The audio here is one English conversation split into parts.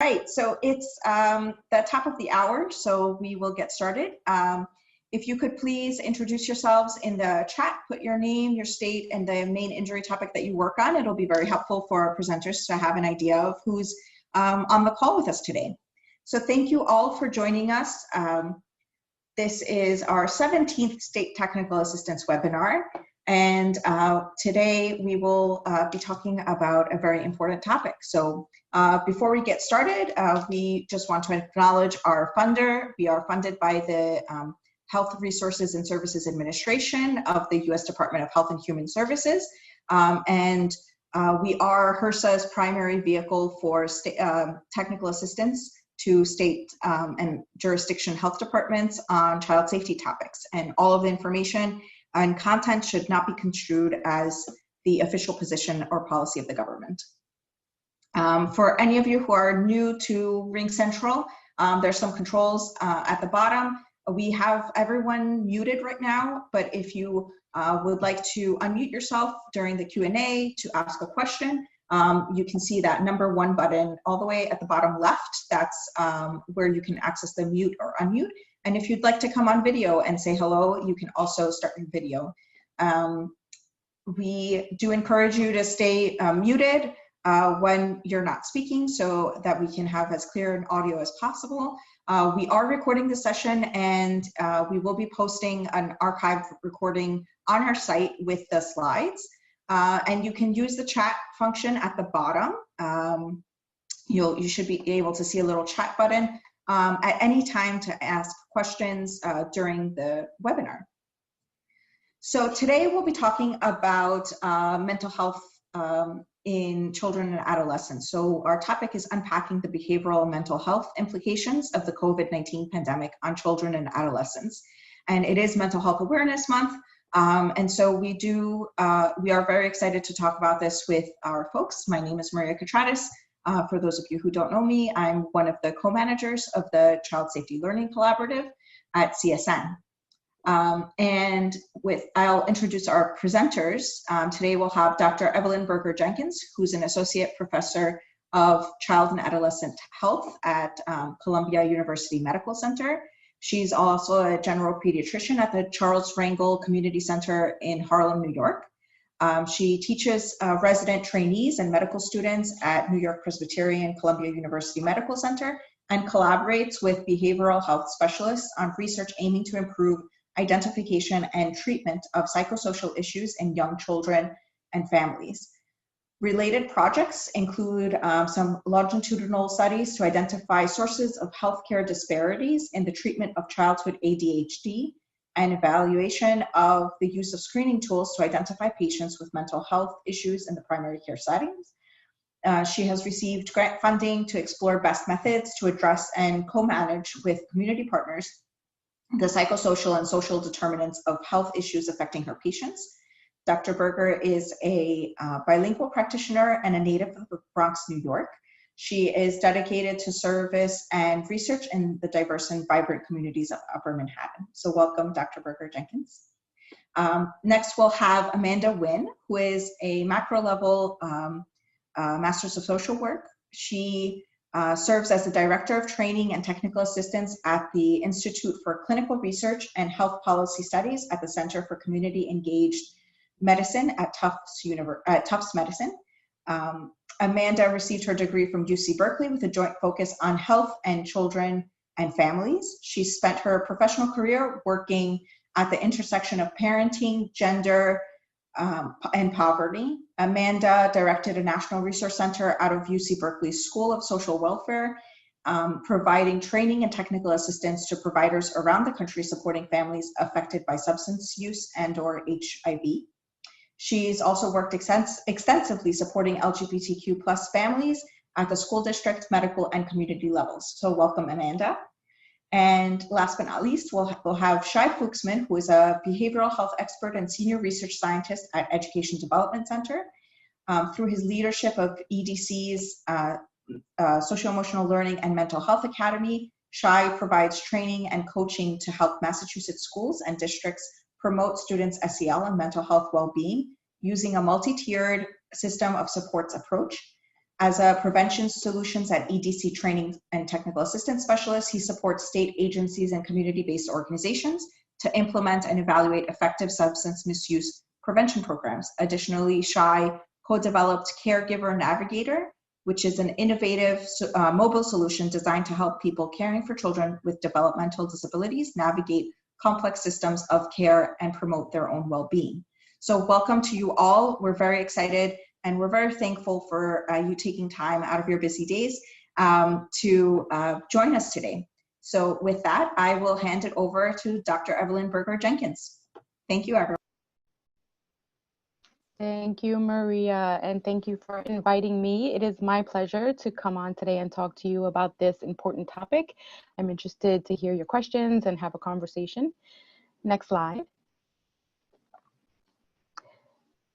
Right, so it's the top of the hour, so we will get started. If you could please introduce yourselves in the chat, put your name, your state, and the main injury topic that you work on. It'll be very helpful for our presenters to have an idea of who's on the call with us today. So thank you all for joining us. This is our 17th State Technical Assistance webinar. And today we will be talking about a very important topic. So before we get started, we just want to acknowledge our funder. We are funded by the Health Resources and Services Administration of the U.S. Department of Health and Human Services. And we are HRSA's primary vehicle for technical assistance to state and jurisdiction health departments on child safety topics. And all of the information and content should not be construed as the official position or policy of the government. For any of you who are new to Ring Central, there's some controls at the bottom. We have everyone muted right now, but if you would like to unmute yourself during the Q&A to ask a question, you can see that #1 button all the way at the bottom left. That's where you can access the mute or unmute. And if you'd like to come on video and say hello, you can also start your video. We do encourage you to stay muted when you're not speaking so that we can have as clear an audio as possible. We are recording the session, and we will be posting an archived recording on our site with the slides. And you can use the chat function at the bottom. You should be able to see a little chat button at any time to ask questions during the webinar. So today we'll be talking about mental health in children and adolescents. So our topic is unpacking the behavioral and mental health implications of the COVID-19 pandemic on children and adolescents. And it is Mental Health Awareness Month. And so we are very excited to talk about this with our folks. My name is Maria Catratis. For those of you who don't know me, I'm one of the co-managers of the Child Safety Learning Collaborative at CSN. And I'll introduce our presenters. Today we'll have Dr. Evelyn Berger-Jenkins, who's an associate professor of child and adolescent health at Columbia University Medical Center. She's also a general pediatrician at the Charles Rangel Community Center in Harlem, New York. She teaches resident trainees and medical students at New York Presbyterian Columbia University Medical Center and collaborates with behavioral health specialists on research aiming to improve identification and treatment of psychosocial issues in young children and families. Related projects include some longitudinal studies to identify sources of healthcare disparities in the treatment of childhood ADHD and evaluation of the use of screening tools to identify patients with mental health issues in the primary care settings. She has received grant funding to explore best methods to address and co-manage with community partners the psychosocial and social determinants of health issues affecting her patients. Dr. Berger is a bilingual practitioner and a native of the Bronx, New York. She is dedicated to service and research in the diverse and vibrant communities of Upper Manhattan. So welcome, Dr. Berger-Jenkins. Next, we'll have Amanda Winn, who is a macro-level Master's of Social Work. She serves as the Director of Training and Technical Assistance at the Institute for Clinical Research and Health Policy Studies at the Center for Community Engaged Medicine at Tufts Medicine. Amanda received her degree from UC Berkeley with a joint focus on health and children and families. She spent her professional career working at the intersection of parenting, gender, and poverty. Amanda directed a national resource center out of UC Berkeley School of Social Welfare, providing training and technical assistance to providers around the country supporting families affected by substance use and/or HIV. She's also worked extensively supporting LGBTQ+ families at the school district, medical, and community levels. So welcome, Amanda. And last but not least, we'll have Shai Fuchsman, who is a behavioral health expert and senior research scientist at Education Development Center. Through his leadership of EDC's Socio-Emotional Learning and Mental Health Academy, Shai provides training and coaching to help Massachusetts schools and districts promote students' SEL and mental health well-being using a multi-tiered system of supports approach. As a prevention solutions at EDC training and technical assistance specialist, he supports state agencies and community-based organizations to implement and evaluate effective substance misuse prevention programs. Additionally, SHI co-developed Caregiver Navigator, which is an innovative mobile solution designed to help people caring for children with developmental disabilities navigate complex systems of care and promote their own well-being. So welcome to you all. We're very excited and we're very thankful for you taking time out of your busy days to join us today. So with that, I will hand it over to Dr. Evelyn Berger-Jenkins. Thank you, everyone. Thank you, Maria, and thank you for inviting me. It is my pleasure to come on today and talk to you about this important topic. I'm interested to hear your questions and have a conversation. Next slide.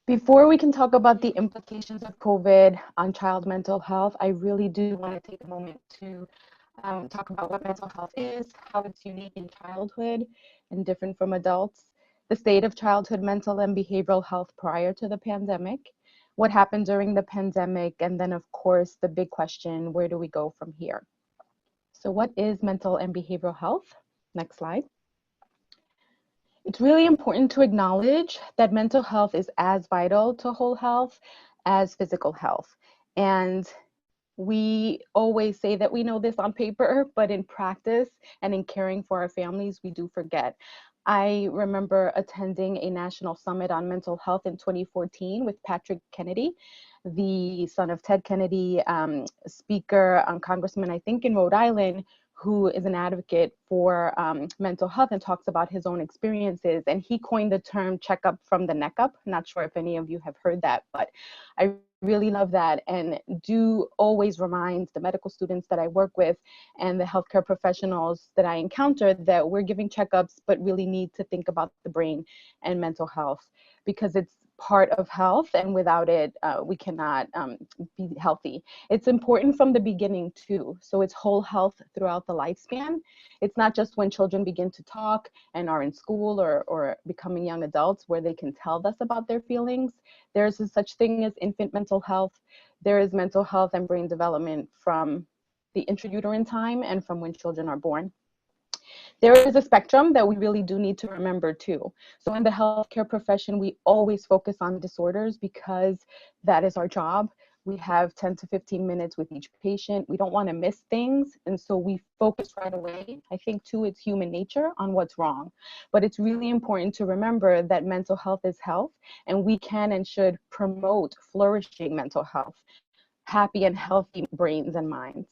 Before we can talk about the implications of COVID on child mental health, I really do want to take a moment to talk about what mental health is, how it's unique in childhood and different from adults, the state of childhood mental and behavioral health prior to the pandemic, what happened during the pandemic, and then of course the big question, where do we go from here? So what is mental and behavioral health? Next slide. It's really important to acknowledge that mental health is as vital to whole health as physical health. And we always say that we know this on paper, but in practice and in caring for our families, we do forget. I remember attending a national summit on mental health in 2014 with Patrick Kennedy, the son of Ted Kennedy, speaker, congressman, I think in Rhode Island, who is an advocate for mental health and talks about his own experiences. And he coined the term checkup from the neck up. Not sure if any of you have heard that, but I really love that and do always remind the medical students that I work with and the healthcare professionals that I encounter that we're giving checkups, but really need to think about the brain and mental health because it's part of health, and without it, we cannot be healthy. It's important from the beginning too. So it's whole health throughout the lifespan. It's not just when children begin to talk and are in school or becoming young adults where they can tell us about their feelings. There's a such thing as infant mental health. There is mental health and brain development from the intrauterine time and from when children are born. There is a spectrum that we really do need to remember too. So in the healthcare profession, we always focus on disorders because that is our job. We have 10 to 15 minutes with each patient. We don't want to miss things. And so we focus right away. I think too, it's human nature on what's wrong. But it's really important to remember that mental health is health, and we can and should promote flourishing mental health, happy and healthy brains and minds.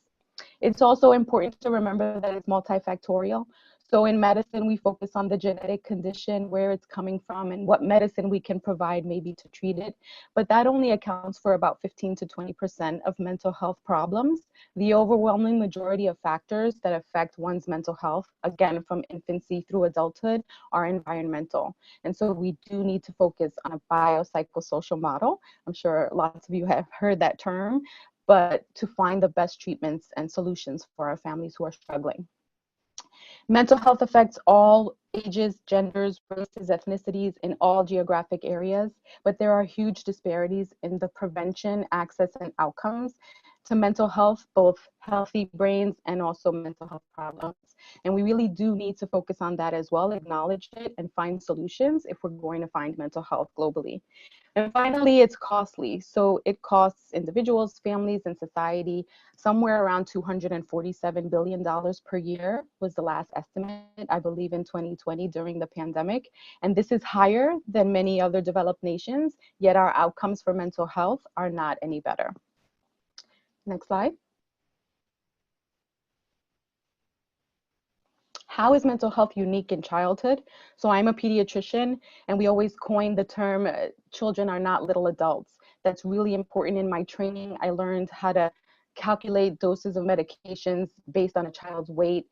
It's also important to remember that it's multifactorial. So in medicine, we focus on the genetic condition, where it's coming from, and what medicine we can provide maybe to treat it. But that only accounts for about 15 to 20% of mental health problems. The overwhelming majority of factors that affect one's mental health, again, from infancy through adulthood, are environmental. And so we do need to focus on a biopsychosocial model. I'm sure lots of you have heard that term, but to find the best treatments and solutions for our families who are struggling. Mental health affects all ages, genders, races, ethnicities in all geographic areas, but there are huge disparities in the prevention, access, and outcomes to mental health, both healthy brains and also mental health problems. And we really do need to focus on that as well, acknowledge it, and find solutions if we're going to find mental health globally. And finally, it's costly. So it costs individuals, families, and society somewhere around $247 billion per year was the last estimate, I believe, in 2020 during the pandemic. And this is higher than many other developed nations, yet our outcomes for mental health are not any better. Next slide. How is mental health unique in childhood? So I'm a pediatrician, and we always coin the term, children are not little adults. That's really important. In my training, I learned how to calculate doses of medications based on a child's weight.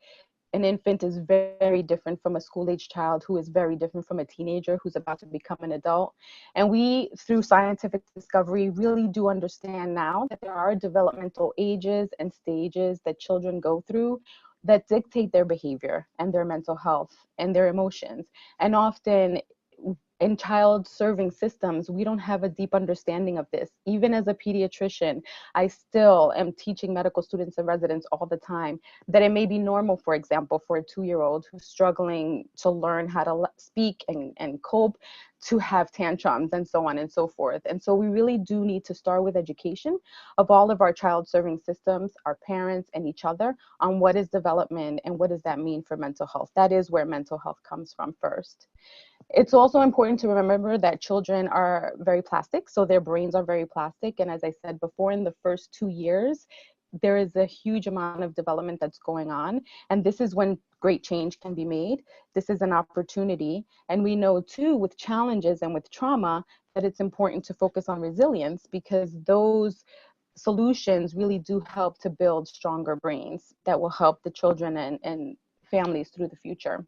An infant is very different from a school-age child, who is very different from a teenager who's about to become an adult. And we, through scientific discovery, really do understand now that there are developmental ages and stages that children go through that dictate their behavior and their mental health and their emotions. And often in child serving systems, we don't have a deep understanding of this. Even as a pediatrician, I still am teaching medical students and residents all the time that it may be normal, for example, for a 2-year-old who's struggling to learn how to speak and cope, to have tantrums and so on and so forth. And so we really do need to start with education of all of our child serving systems, our parents and each other, on what is development and what does that mean for mental health. That is where mental health comes from first. It's also important to remember that children are very plastic, so their brains are very plastic. And as I said before, in the first 2 years, there is a huge amount of development that's going on. And this is when great change can be made. This is an opportunity. And we know too, with challenges and with trauma, that it's important to focus on resilience, because those solutions really do help to build stronger brains that will help the children and families through the future.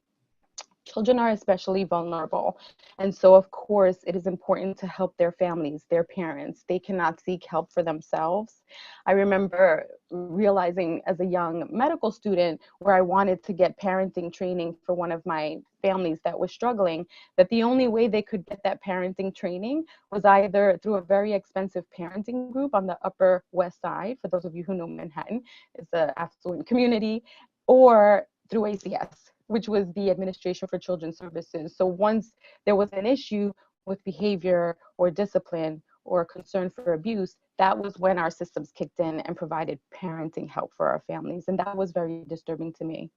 Children are especially vulnerable. And so, of course, it is important to help their families, their parents. They cannot seek help for themselves. I remember realizing as a young medical student where I wanted to get parenting training for one of my families that was struggling, that the only way they could get that parenting training was either through a very expensive parenting group on the Upper West Side. For those of you who know Manhattan, it's an affluent community, or through ACS, which was the Administration for Children's Services. So once there was an issue with behavior or discipline or concern for abuse, that was when our systems kicked in and provided parenting help for our families. And that was very disturbing to me.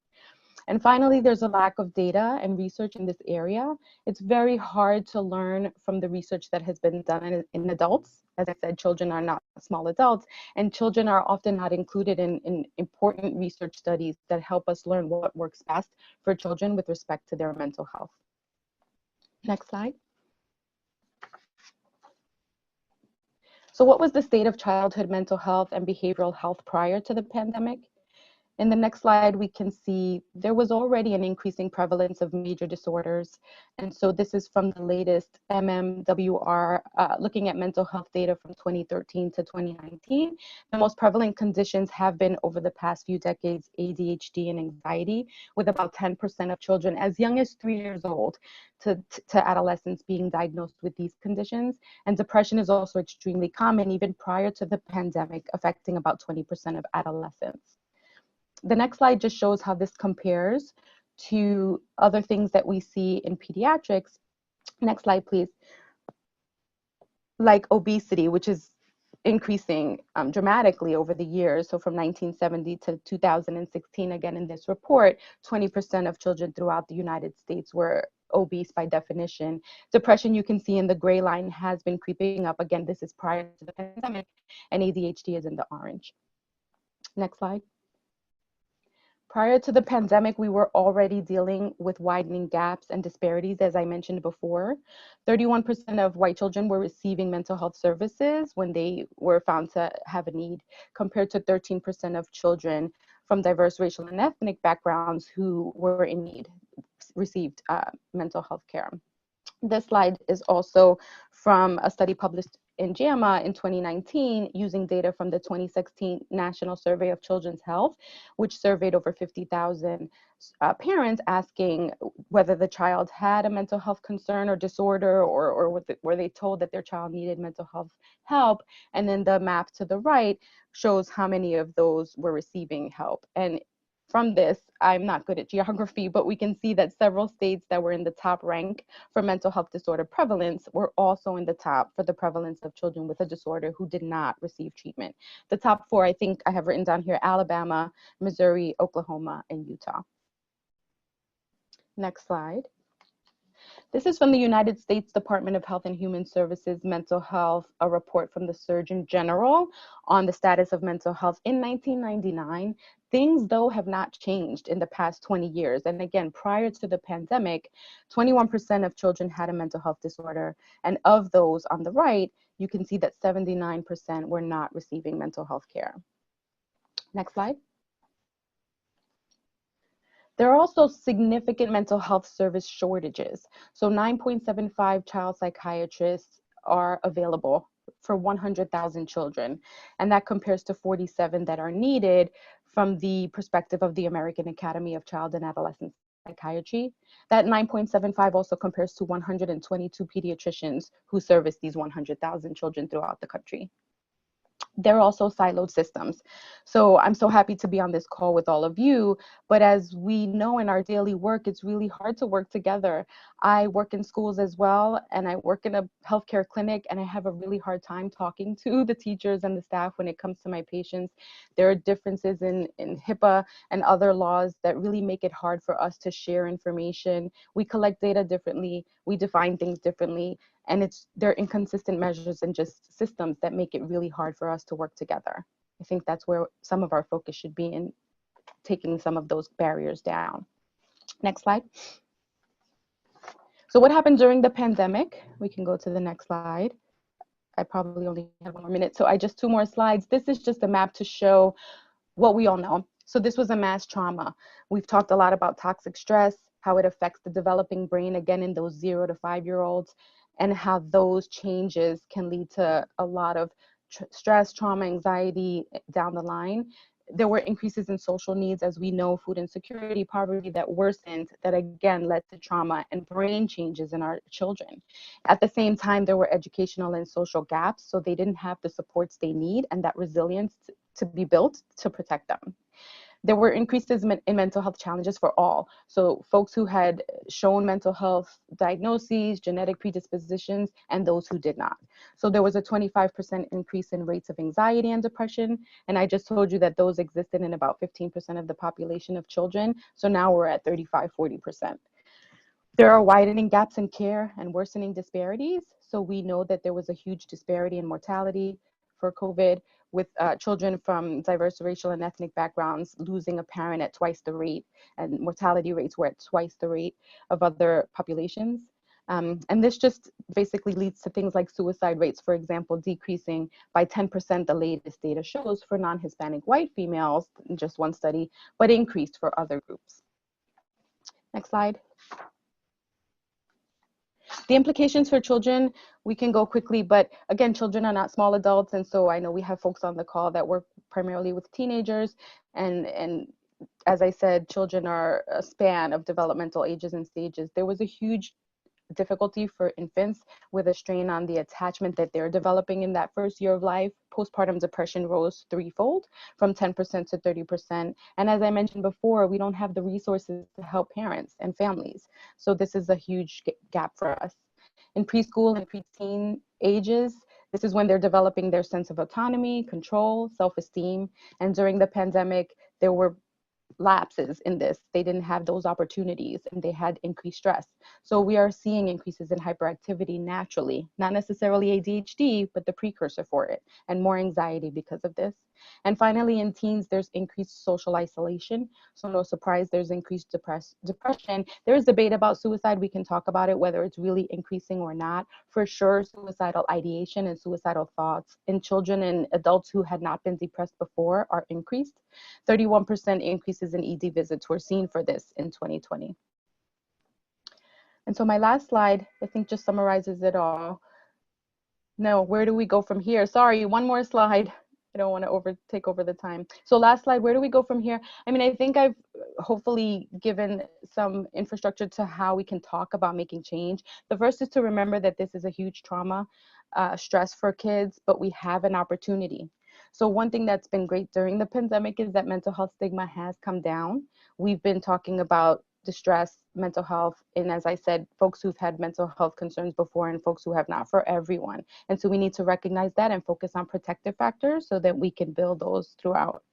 And finally, there's a lack of data and research in this area. It's very hard to learn from the research that has been done in adults. As I said, children are not small adults, and children are often not included in important research studies that help us learn what works best for children with respect to their mental health. Next slide. So what was the state of childhood mental health and behavioral health prior to the pandemic? In the next slide, we can see there was already an increasing prevalence of major disorders. And so this is from the latest MMWR, looking at mental health data from 2013 to 2019. The most prevalent conditions have been over the past few decades, ADHD and anxiety, with about 10% of children as young as 3 years old to adolescents being diagnosed with these conditions. And depression is also extremely common, even prior to the pandemic, affecting about 20% of adolescents. The next slide just shows how this compares to other things that we see in pediatrics. Next slide, please. Like obesity, which is increasing dramatically over the years. So from 1970 to 2016, again in this report, 20% of children throughout the United States were obese by definition. Depression, you can see in the gray line, has been creeping up. Again, this is prior to the pandemic, and ADHD is in the orange. Next slide. Prior to the pandemic, we were already dealing with widening gaps and disparities, as I mentioned before. 31% of white children were receiving mental health services when they were found to have a need, compared to 13% of children from diverse racial and ethnic backgrounds who were in need, received mental health care. This slide is also from a study published in JAMA in 2019 using data from the 2016 National Survey of Children's Health, which surveyed over 50,000 parents asking whether the child had a mental health concern or disorder, or were they told that their child needed mental health help. And then the map to the right shows how many of those were receiving help. And from this, I'm not good at geography, but we can see that several states that were in the top rank for mental health disorder prevalence were also in the top for the prevalence of children with a disorder who did not receive treatment. The top four, I think I have written down here: Alabama, Missouri, Oklahoma, and Utah. Next slide. This is from the United States Department of Health and Human Services Mental Health, a report from the Surgeon General on the status of mental health in 1999. Things, though, have not changed in the past 20 years. And again, prior to the pandemic, 21% of children had a mental health disorder. And of those on the right, you can see that 79% were not receiving mental health care. Next slide. There are also significant mental health service shortages. So 9.75 child psychiatrists are available for 100,000 children. And that compares to 47 that are needed from the perspective of the American Academy of Child and Adolescent psychiatry. That 9.75 also compares to 122 pediatricians who service these 100,000 children throughout the country. They're also siloed systems. So I'm so happy to be on this call with all of you. But as we know in our daily work, it's really hard to work together. I work in schools as well, and I work in a healthcare clinic, and I have a really hard time talking to the teachers and the staff when it comes to my patients. There are differences in HIPAA and other laws that really make it hard for us to share information. We collect data differently, we define things differently, and they're inconsistent measures and just systems that make it really hard for us to work together. I think that's where some of our focus should be, in taking some of those barriers down. Next slide. So what happened during the pandemic? We can go to the next slide. I probably only have 1 more minute, so just 2 more slides. This is just a map to show what we all know. So this was a mass trauma. We've talked a lot about toxic stress, how it affects the developing brain, again, in those 0 to 5-year-olds, and how those changes can lead to a lot of stress, trauma, anxiety down the line. There were increases in social needs, as we know, food insecurity, poverty, that worsened, that again led to trauma and brain changes in our children. At the same time, there were educational and social gaps, so they didn't have the supports they need and that resilience to be built to protect them. There were increases in mental health challenges for all. So folks who had shown mental health diagnoses, genetic predispositions, and those who did not. So there was a 25% increase in rates of anxiety and depression. And I just told you that those existed in about 15% of the population of children. So now we're at 35–40%. There are widening gaps in care and worsening disparities. So we know that there was a huge disparity in mortality for COVID, with children from diverse racial and ethnic backgrounds losing a parent at twice the rate, and mortality rates were at twice the rate of other populations. And this just basically leads to things like suicide rates, for example, decreasing by 10%, the latest data shows, for non-Hispanic white females in just one study, but increased for other groups. Next slide. The implications for children, we can go quickly, but again, children are not small adults. And so I know we have folks on the call that work primarily with teenagers. And as I said, children are a span of developmental ages and stages. There was a huge difficulty for infants with a strain on the attachment that they're developing in that first year of life. Postpartum depression rose threefold, from 10% to 30%. And as I mentioned before, we don't have the resources to help parents and families. So this is a huge gap for us. In preschool and preteen ages, this is when they're developing their sense of autonomy, control, self-esteem. And during the pandemic, there were lapses in this. They didn't have those opportunities, and they had increased stress. So we are seeing increases in hyperactivity naturally, not necessarily ADHD, but the precursor for it, and more anxiety because of this. And finally, in teens, there's increased social isolation. So no surprise, there's increased depression. There's debate about suicide. We can talk about it, whether it's really increasing or not. For sure, suicidal ideation and suicidal thoughts in children and adults who had not been depressed before are increased. 31% increases in ED visits were seen for this in 2020. And so my last slide, I think, just summarizes it all. No, where do we go from here? Sorry, one more slide. I don't want to take over the time. So last slide, where do we go from here? I mean, I think I've hopefully given some infrastructure to how we can talk about making change. The first is to remember that this is a huge trauma, stress for kids, but we have an opportunity. So one thing that's been great during the pandemic is that mental health stigma has come down. We've been talking about distress, mental health, and as I said, folks who've had mental health concerns before and folks who have not, for everyone. And so we need to recognize that and focus on protective factors so that we can build those throughout.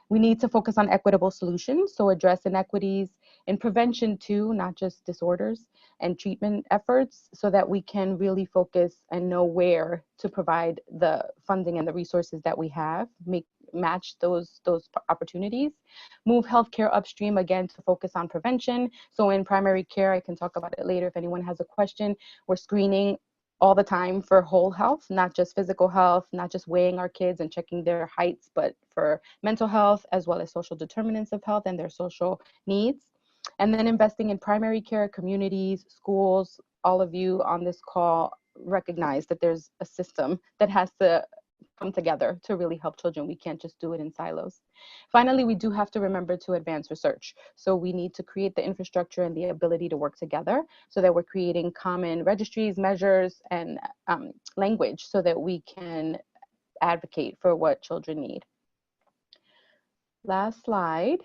We need to focus on equitable solutions, so address inequities in prevention too, not just disorders, and treatment efforts, so that we can really focus and know where to provide the funding and the resources that we have, match those opportunities. Move healthcare upstream, again, to focus on prevention. So in primary care, I can talk about it later if anyone has a question, we're screening all the time for whole health, not just physical health, not just weighing our kids and checking their heights, but for mental health, as well as social determinants of health and their social needs. And then investing in primary care, communities, schools. All of you on this call recognize that there's a system that has to come together to really help children. We can't just do it in silos. Finally, we do have to remember to advance research. So we need to create the infrastructure and the ability to work together so that we're creating common registries, measures, and language so that we can advocate for what children need. Last slide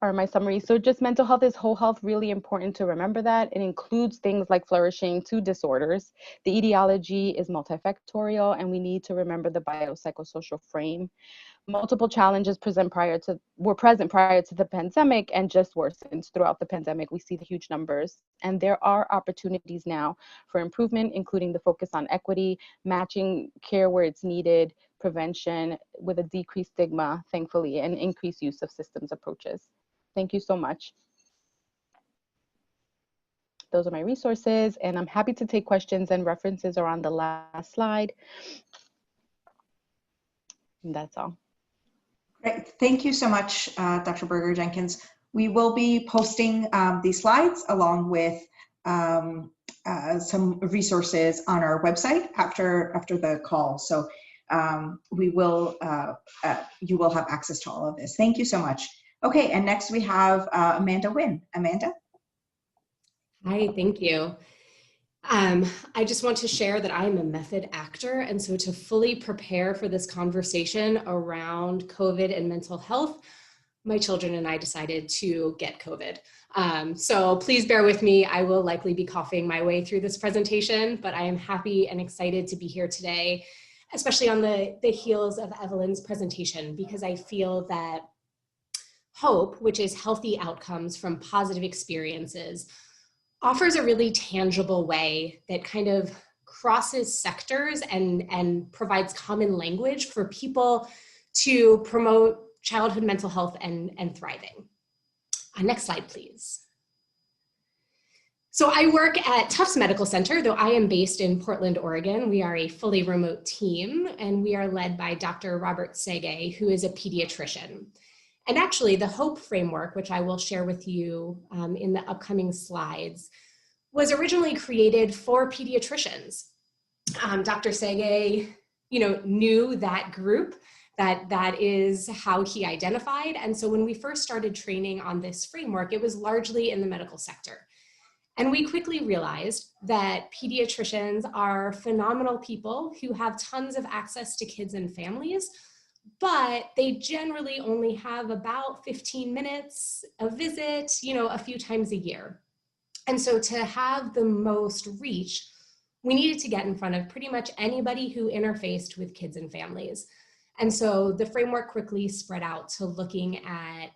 are my summary. So just mental health is whole health, really important to remember that. It includes things like flourishing to disorders. The etiology is multifactorial, and we need to remember the biopsychosocial frame. Multiple challenges were present prior to the pandemic and just worsened throughout the pandemic. We see the huge numbers, and there are opportunities now for improvement, including the focus on equity, matching care where it's needed, prevention with a decreased stigma, thankfully, and increased use of systems approaches. Thank you so much. Those are my resources, and I'm happy to take questions, and references are on the last slide. And that's all. Great. Thank you so much, Dr. Berger-Jenkins. We will be posting these slides along with some resources on our website after the call. So you will have access to all of this. Thank you so much. Okay, and next we have Amanda Winn. Amanda? Hi, thank you. I just want to share that I am a method actor, and so to fully prepare for this conversation around COVID and mental health, my children and I decided to get COVID. So please bear with me. I will likely be coughing my way through this presentation, but I am happy and excited to be here today, especially on the heels of Evelyn's presentation, because I feel that HOPE, which is healthy outcomes from positive experiences, offers a really tangible way that kind of crosses sectors and provides common language for people to promote childhood mental health and thriving. Next slide, please. So I work at Tufts Medical Center, though I am based in Portland, Oregon. We are a fully remote team, and we are led by Dr. Robert Sege, who is a pediatrician. And actually, the HOPE framework, which I will share with you in the upcoming slides, was originally created for pediatricians. Dr. Sege, knew that group, that is how he identified. And so when we first started training on this framework, it was largely in the medical sector. And we quickly realized that pediatricians are phenomenal people who have tons of access to kids and families, but they generally only have about 15 minutes a visit, a few times a year. And so to have the most reach, we needed to get in front of pretty much anybody who interfaced with kids and families. And so the framework quickly spread out to looking at,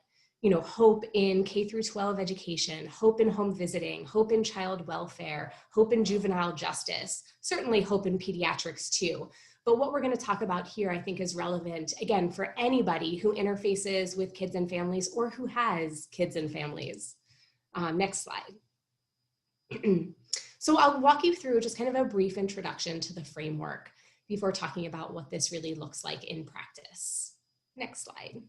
HOPE in K through 12 education, HOPE in home visiting, HOPE in child welfare, HOPE in juvenile justice, certainly HOPE in pediatrics too. But what we're going to talk about here, I think, is relevant, again, for anybody who interfaces with kids and families or who has kids and families. Next slide. So I'll walk you through just kind of a brief introduction to the framework before talking about what this really looks like in practice. Next slide.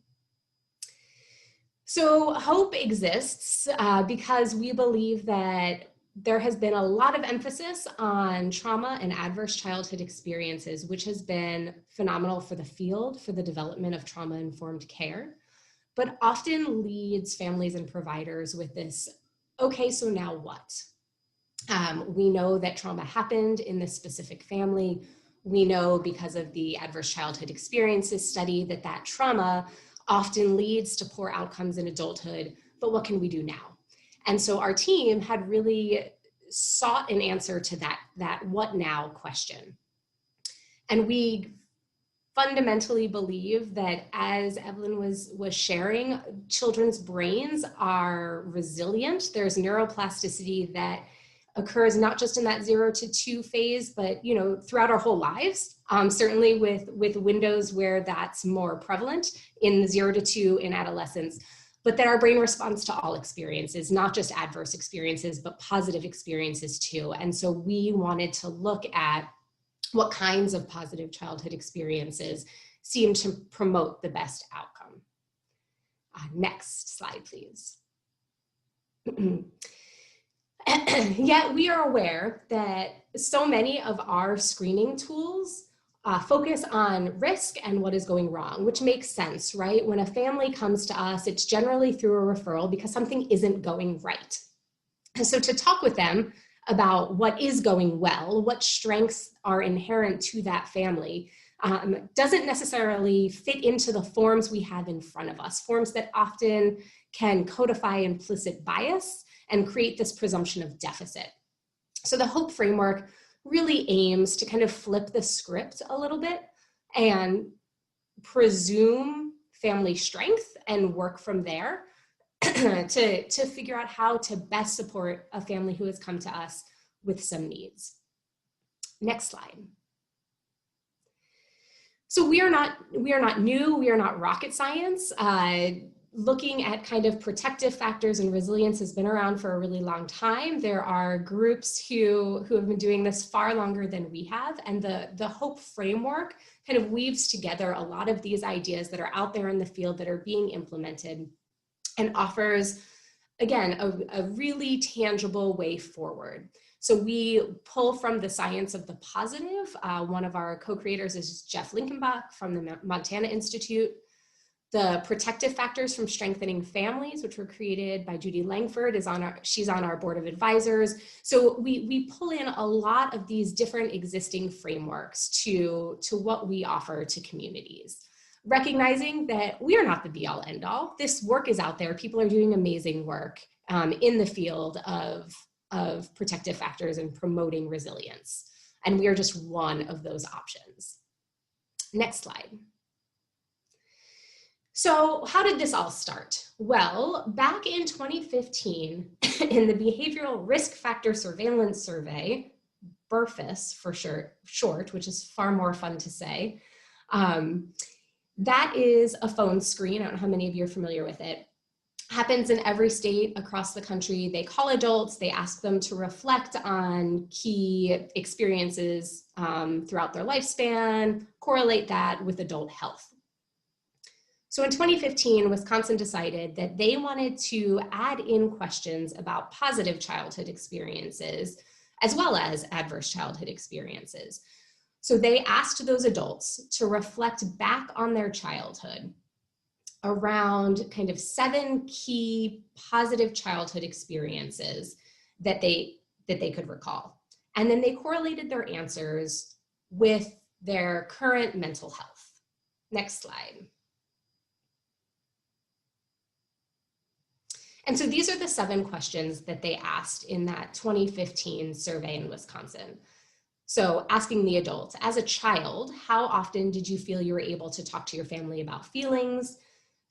So HOPE exists because we believe that there has been a lot of emphasis on trauma and adverse childhood experiences, which has been phenomenal for the field, for the development of trauma-informed care, but often leads families and providers with this, okay, so now what? We know that trauma happened in this specific family. We know because of the adverse childhood experiences study that trauma often leads to poor outcomes in adulthood, but what can we do now? And so our team had really sought an answer to that what now question. And we fundamentally believe that, as Evelyn was sharing, children's brains are resilient. There's neuroplasticity that occurs not just in that 0 to 2 phase, but throughout our whole lives. Certainly with windows where that's more prevalent in the 0 to 2 in adolescence, but that our brain responds to all experiences, not just adverse experiences, but positive experiences too. And so we wanted to look at what kinds of positive childhood experiences seem to promote the best outcome. Next slide, please. Yet we are aware that so many of our screening tools focus on risk and what is going wrong, which makes sense, right? When a family comes to us, it's generally through a referral because something isn't going right. And so to talk with them about what is going well, what strengths are inherent to that family, doesn't necessarily fit into the forms we have in front of us, forms that often can codify implicit bias and create this presumption of deficit. So the HOPE framework really aims to kind of flip the script a little bit and presume family strength and work from there to figure out how to best support a family who has come to us with some needs. Next slide. So we are not new, we are not rocket science. Looking at kind of protective factors and resilience has been around for a really long time. There are groups who have been doing this far longer than we have, and the HOPE framework kind of weaves together a lot of these ideas that are out there in the field that are being implemented and offers, again, a really tangible way forward. So we pull from the science of the positive. One of our co-creators is Jeff Linkenbach from the Montana Institute. The protective factors from strengthening families, which were created by Judy Langford, she's on our board of advisors. So we pull in a lot of these different existing frameworks to what we offer to communities, recognizing that we are not the be all end all. This work is out there. People are doing amazing work in the field of protective factors and promoting resilience. And we are just one of those options. Next slide. So how did this all start? Well, back in 2015, in the Behavioral Risk Factor Surveillance Survey, BRFIS for short, which is far more fun to say, that is a phone screen. I don't know how many of you are familiar with it. Happens in every state across the country. They call adults, they ask them to reflect on key experiences throughout their lifespan, correlate that with adult health. So in 2015, Wisconsin decided that they wanted to add in questions about positive childhood experiences, as well as adverse childhood experiences. So they asked those adults to reflect back on their childhood around kind of 7 key positive childhood experiences that they could recall. And then they correlated their answers with their current mental health. Next slide. And so these are the 7 questions that they asked in that 2015 survey in Wisconsin. So asking the adults, as a child, how often did you feel you were able to talk to your family about feelings,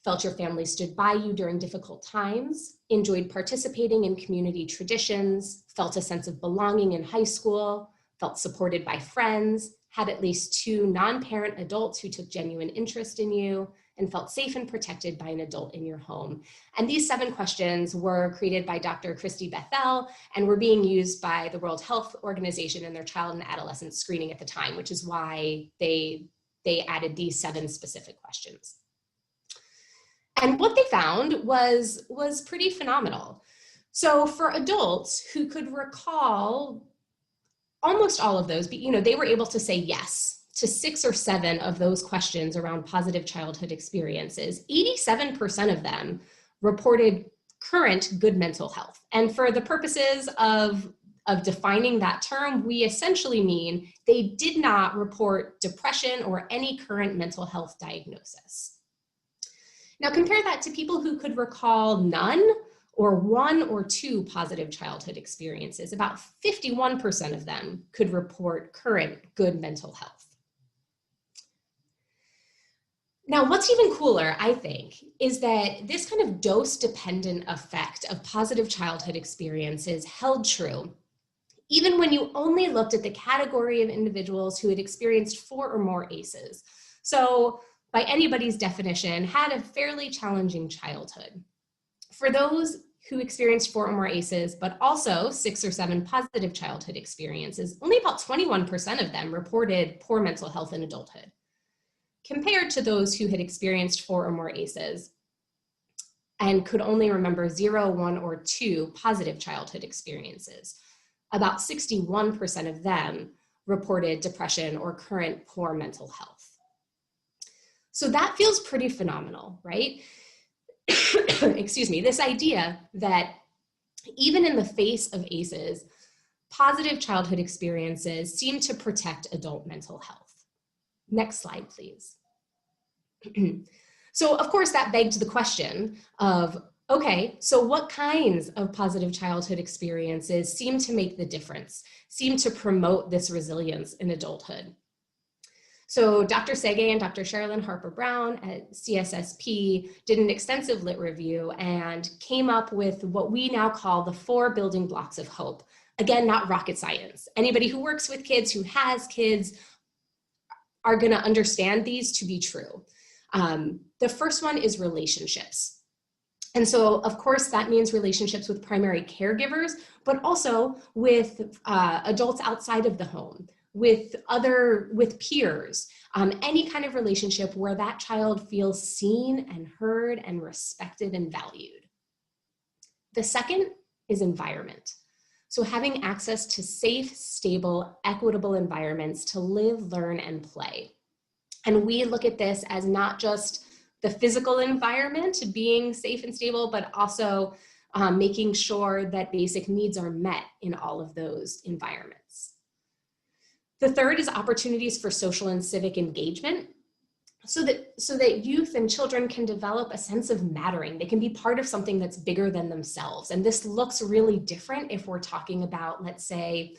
felt your family stood by you during difficult times, enjoyed participating in community traditions, felt a sense of belonging in high school, felt supported by friends, had at least 2 non-parent adults who took genuine interest in you, and felt safe and protected by an adult in your home. And these 7 questions were created by Dr. Christy Bethel and were being used by the World Health Organization in their child and adolescent screening at the time, which is why they added these 7 specific questions. And what they found was pretty phenomenal. So for adults who could recall almost all of those, but they were able to say yes to 6 or 7 of those questions around positive childhood experiences. 87% of them reported current good mental health. And for the purposes of defining that term, we essentially mean they did not report depression or any current mental health diagnosis. Now compare that to people who could recall none or 1 or 2 positive childhood experiences. About 51% of them could report current good mental health. Now, what's even cooler, I think, is that this kind of dose-dependent effect of positive childhood experiences held true, even when you only looked at the category of individuals who had experienced 4 or more ACEs. So, by anybody's definition, had a fairly challenging childhood. For those who experienced 4 or more ACEs, but also 6 or 7 positive childhood experiences, only about 21% of them reported poor mental health in adulthood, compared to those who had experienced 4 or more ACEs and could only remember 0, 1, or 2 positive childhood experiences. About 61% of them reported depression or current poor mental health. So that feels pretty phenomenal, right? Excuse me, this idea that even in the face of ACEs, positive childhood experiences seem to protect adult mental health. Next slide, please. So of course that begged the question of, okay, so what kinds of positive childhood experiences seem to make the difference, seem to promote this resilience in adulthood? So Dr. Sege and Dr. Sherilyn Harper-Brown at CSSP did an extensive lit review and came up with what we now call the 4 building blocks of hope. Again, not rocket science. Anybody who works with kids, who has kids, are gonna understand these to be true. The first one is relationships. And so, of course, that means relationships with primary caregivers, but also with adults outside of the home, with peers, any kind of relationship where that child feels seen and heard and respected and valued. The second is environment. So having access to safe, stable, equitable environments to live, learn, and play. And we look at this as not just the physical environment being safe and stable, but also making sure that basic needs are met in all of those environments. The third is opportunities for social and civic engagement, so that youth and children can develop a sense of mattering. They can be part of something that's bigger than themselves. And this looks really different if we're talking about, let's say,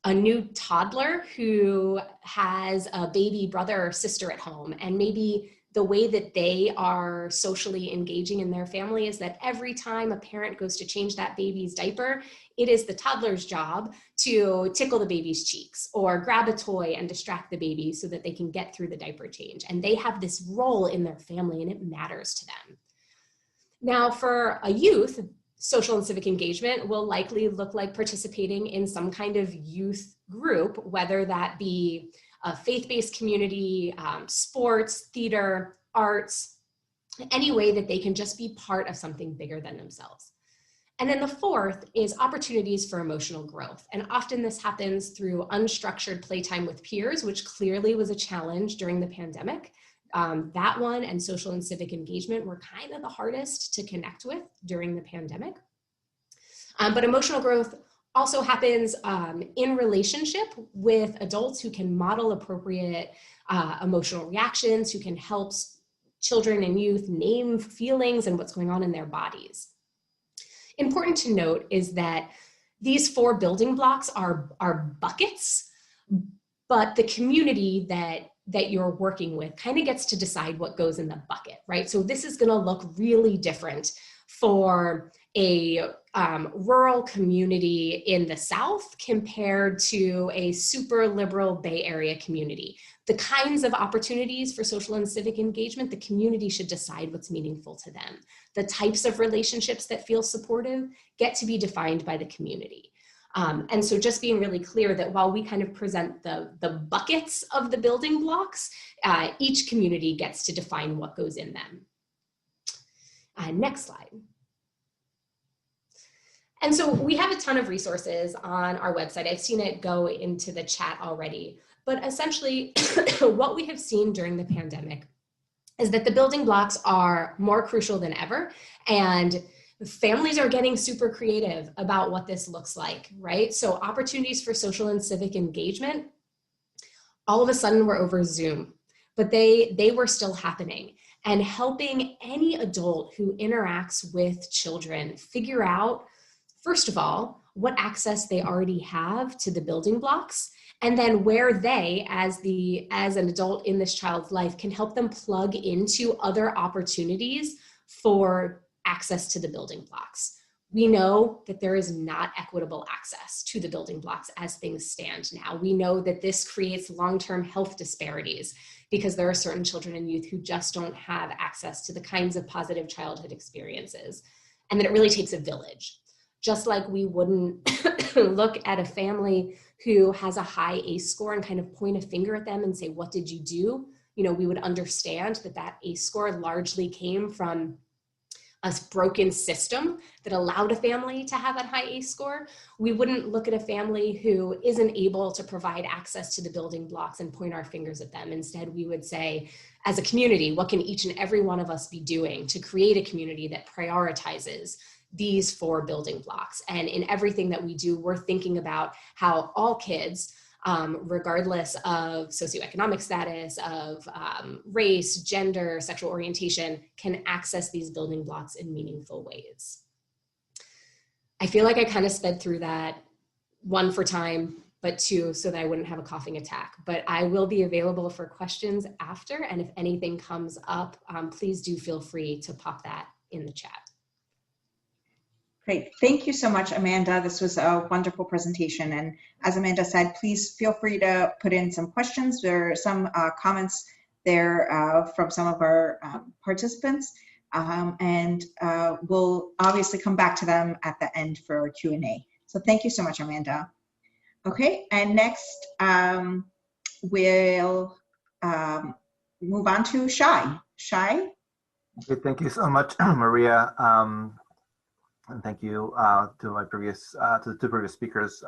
a new toddler who has a baby brother or sister at home, and maybe the way that they are socially engaging in their family is that every time a parent goes to change that baby's diaper, it is the toddler's job to tickle the baby's cheeks or grab a toy and distract the baby so that they can get through the diaper change. And they have this role in their family and it matters to them. Now for a youth, social and civic engagement will likely look like participating in some kind of youth group, whether that be a faith-based community, sports, theater, arts, any way that they can just be part of something bigger than themselves. And then the fourth is opportunities for emotional growth. And often this happens through unstructured playtime with peers, which clearly was a challenge during the pandemic. That one and social and civic engagement were kind of the hardest to connect with during the pandemic. But emotional growth also happens in relationship with adults who can model appropriate emotional reactions, who can help children and youth name feelings and what's going on in their bodies. Important to note is that these 4 building blocks are buckets, but the community that you're working with kind of gets to decide what goes in the bucket, right? So this is going to look really different for a rural community in the South compared to a super liberal Bay Area community. The kinds of opportunities for social and civic engagement, the community should decide what's meaningful to them. The types of relationships that feel supportive get to be defined by the community. And so just being really clear that while we kind of present the buckets of the building blocks, each community gets to define what goes in them. Next slide. And so we have a ton of resources on our website. I've seen it go into the chat already, but essentially what we have seen during the pandemic is that the building blocks are more crucial than ever, and families are getting super creative about what this looks like, right? So opportunities for social and civic engagement, all of a sudden were over Zoom, but they were still happening. And helping any adult who interacts with children figure out, first of all, what access they already have to the building blocks, and then where they, as an adult in this child's life, can help them plug into other opportunities for access to the building blocks. We know that there is not equitable access to the building blocks as things stand now. We know that this creates long-term health disparities because there are certain children and youth who just don't have access to the kinds of positive childhood experiences, and that it really takes a village. Just like we wouldn't look at a family who has a high ACE score and kind of point a finger at them and say, what did you do? You know, we would understand that that ACE score largely came from a broken system that allowed a family to have that high ACE score. We wouldn't look at a family who isn't able to provide access to the building blocks and point our fingers at them. Instead, we would say, as a community, what can each and every one of us be doing to create a community that prioritizes these 4 building blocks? And in everything that we do, we're thinking about how all kids, regardless of socioeconomic status, of race, gender, sexual orientation, can access these building blocks in meaningful ways. I feel like I kind of sped through that, 1 for time, but 2 so that I wouldn't have a coughing attack. But I will be available for questions after, and if anything comes up, please do feel free to pop that in the chat. Great. Thank you so much, Amanda. This was a wonderful presentation. And as Amanda said, please feel free to put in some questions. There are some comments there from some of our participants. And we'll obviously come back to them at the end for Q&A. So thank you so much, Amanda. Okay, and next we'll move on to Shai. Shai? Okay, thank you so much, Maria. And thank you to my previous, to the 2 previous speakers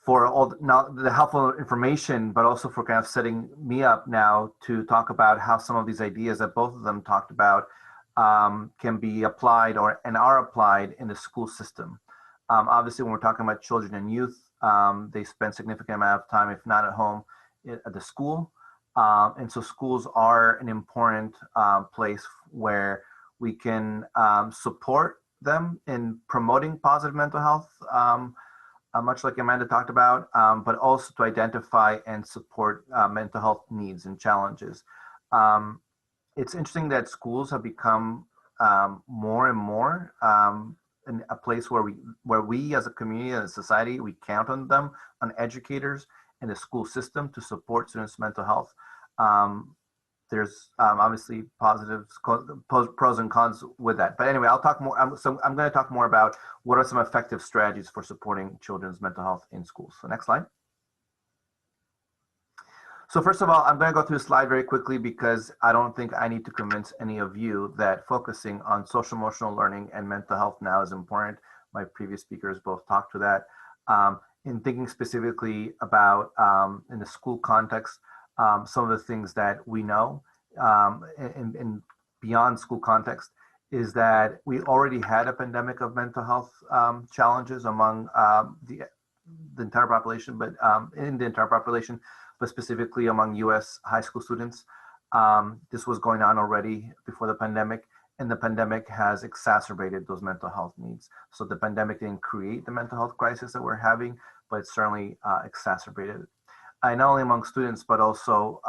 for all the helpful information, but also for kind of setting me up now to talk about how some of these ideas that both of them talked about can be applied and are applied in the school system. Obviously, when we're talking about children and youth, they spend significant amount of time, if not at home, at the school. And so schools are an important place where we can support them in promoting positive mental health, much like Amanda talked about, but also to identify and support mental health needs and challenges. It's interesting that schools have become more and more a place where we as a community, as a society, we count on them, on educators and the school system to support students' mental health. There's obviously positives, pros and cons with that. But anyway, I'll talk more. So I'm going to talk more about what are some effective strategies for supporting children's mental health in schools. So next slide. So first of all, I'm going to go through the slide very quickly because I don't think I need to convince any of you that focusing on social emotional learning and mental health now is important. My previous speakers both talked to that. In thinking specifically about in the school context, some of the things that we know in beyond school context is that we already had a pandemic of mental health challenges among the entire population, but in the entire population, but specifically among US high school students. This was going on already before the pandemic, and the pandemic has exacerbated those mental health needs. So the pandemic didn't create the mental health crisis that we're having, but it certainly exacerbated it. Not only among students, but also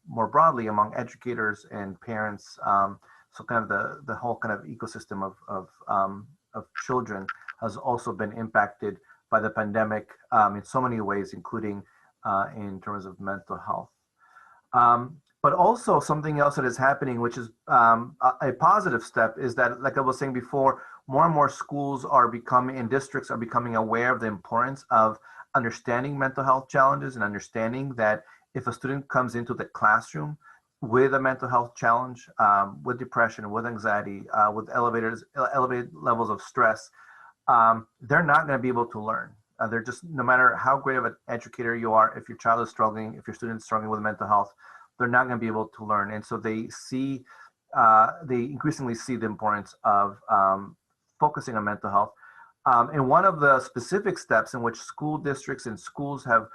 more broadly among educators and parents. So kind of the whole kind of ecosystem of children has also been impacted by the pandemic in so many ways, including in terms of mental health. But also something else that is happening, which is a positive step, is that, like I was saying before, more and more schools are becoming, and districts are becoming aware of the importance of understanding mental health challenges and understanding that if a student comes into the classroom with a mental health challenge, with depression, with anxiety, with elevated levels of stress, they're not going to be able to learn. They're just, no matter how great of an educator you are, if your child is struggling, if your student is struggling with mental health, they're not going to be able to learn. And so they increasingly see the importance of focusing on mental health. And one of the specific steps in which school districts and schools have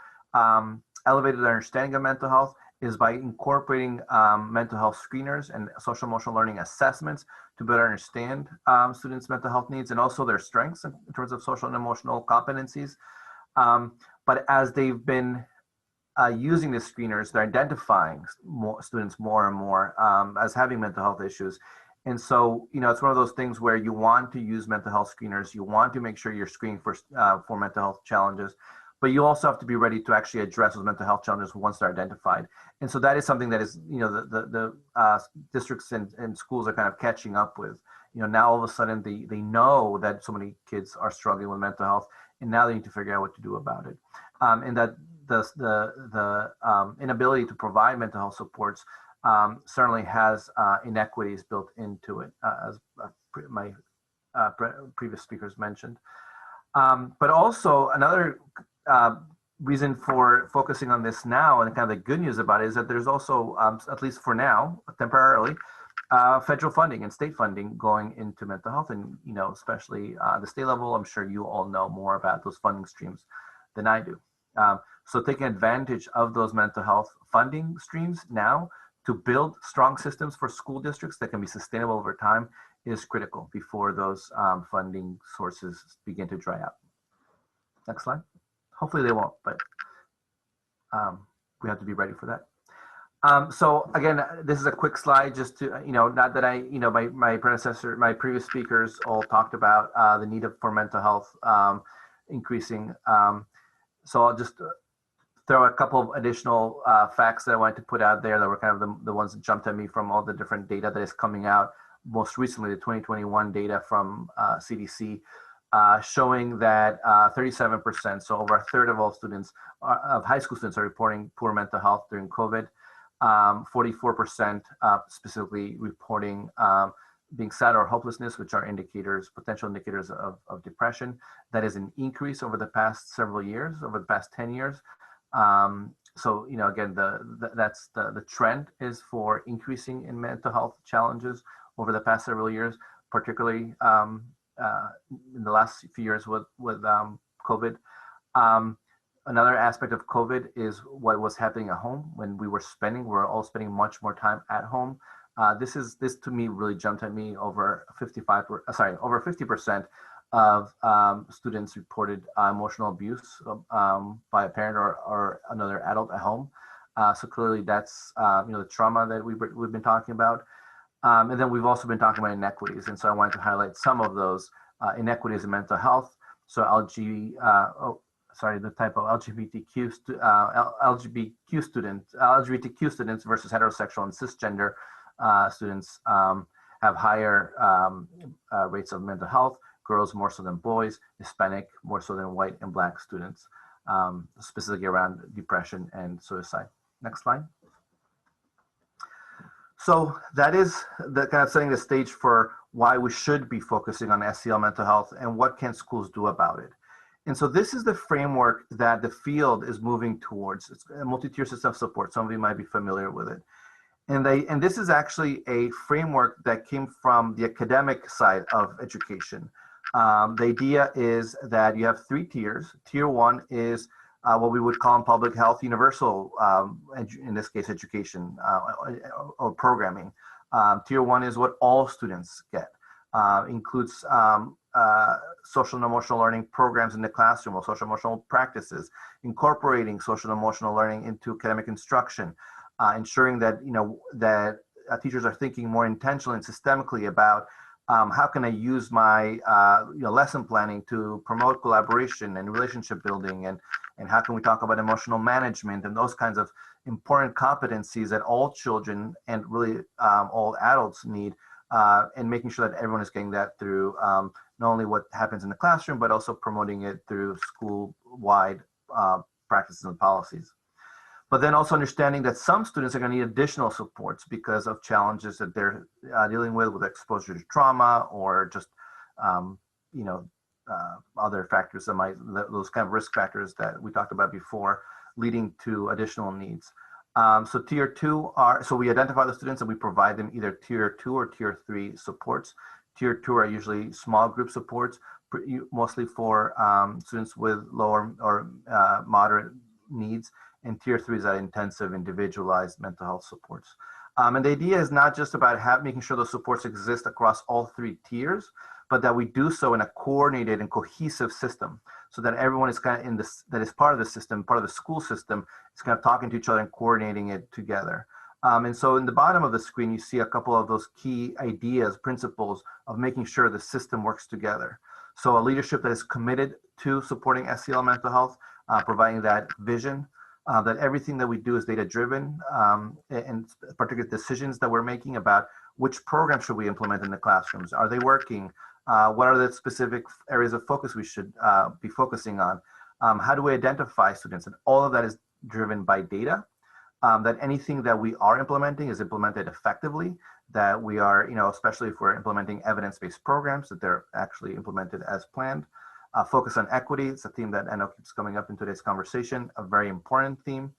elevated their understanding of mental health is by incorporating mental health screeners and social emotional learning assessments to better understand students' mental health needs and also their strengths in terms of social and emotional competencies. But as they've been using the screeners, they're identifying students more and more as having mental health issues. And so, you know, it's one of those things where you want to use mental health screeners. You want to make sure you're screening for mental health challenges, but you also have to be ready to actually address those mental health challenges once they're identified. And so that is something that is, you know, the districts and schools are kind of catching up with. You know, now all of a sudden they know that so many kids are struggling with mental health, and now they need to figure out what to do about it. And that the inability to provide mental health supports certainly has inequities built into it, as my previous speakers mentioned. But also another reason for focusing on this now, and kind of the good news about it, is that there's also, at least for now, temporarily, federal funding and state funding going into mental health, and especially the state level. I'm sure you all know more about those funding streams than I do. So taking advantage of those mental health funding streams now to build strong systems for school districts that can be sustainable over time is critical before those funding sources begin to dry up. Next slide. Hopefully they won't, but we have to be ready for that. So again, this is a quick slide just to, not that my previous speakers all talked about the need for mental health increasing. So I'll just throw a couple of additional facts that I wanted to put out there that were kind of the ones that jumped at me from all the different data that is coming out. Most recently, the 2021 data from CDC showing that 37%, so over a third of all students, of high school students, are reporting poor mental health during COVID. 44% specifically reporting being sad or hopelessness, which are indicators, potential indicators of depression. That is an increase over the past several years, over the past 10 years. So, again, that's the trend is for increasing in mental health challenges over the past several years, particularly in the last few years with COVID. Another aspect of COVID is what was happening at home when we were all spending much more time at home. This to me really jumped at me. Over 50% of students reported emotional abuse by a parent or another adult at home. So clearly that's the trauma that we've been talking about. And then we've also been talking about inequities. And so I wanted to highlight some of those inequities in mental health. So LGBTQ students versus heterosexual and cisgender students have higher rates of mental health. Girls more so than boys, Hispanic more so than white and Black students, specifically around depression and suicide. Next slide. So that is the kind of setting the stage for why we should be focusing on SEL mental health and what can schools do about it. And so this is the framework that the field is moving towards. It's a multi-tier system of support. Some of you might be familiar with it. And this is actually a framework that came from the academic side of education. The idea is that you have 3 tiers. Tier 1 is what we would call in public health universal, in this case, education or programming. Tier 1 is what all students get. Includes social and emotional learning programs in the classroom, or social emotional practices, incorporating social and emotional learning into academic instruction, ensuring that that teachers are thinking more intentionally and systemically about how can I use my lesson planning to promote collaboration and relationship building, and how can we talk about emotional management and those kinds of important competencies that all children and really all adults need, and making sure that everyone is getting that through not only what happens in the classroom, but also promoting it through school-wide practices and policies. But then also understanding that some students are going to need additional supports because of challenges that they're dealing with exposure to trauma, or just other factors that might, those kind of risk factors that we talked about before, leading to additional needs. So tier 2 so we identify the students and we provide them either tier 2 or tier 3 supports. Tier 2 are usually small group supports, mostly for students with lower or moderate needs. And tier 3 is that intensive, individualized mental health supports. And the idea is not just about making sure those supports exist across all 3 tiers, but that we do so in a coordinated and cohesive system, so that everyone is kind of that is part of the system, part of the school system, is kind of talking to each other and coordinating it together. And so in the bottom of the screen, you see a couple of those key ideas, principles of making sure the system works together. So a leadership that is committed to supporting SEL mental health, providing that vision, that everything that we do is data-driven, and particular decisions that we're making about which program should we implement in the classrooms. Are they working? What are the specific areas of focus we should be focusing on? How do we identify students? And all of that is driven by data. that anything that we are implementing is implemented effectively, that we are, especially if we're implementing evidence-based programs, that they're actually implemented as planned. Focus on equity, it's a theme that I know keeps coming up in today's conversation, a very important theme.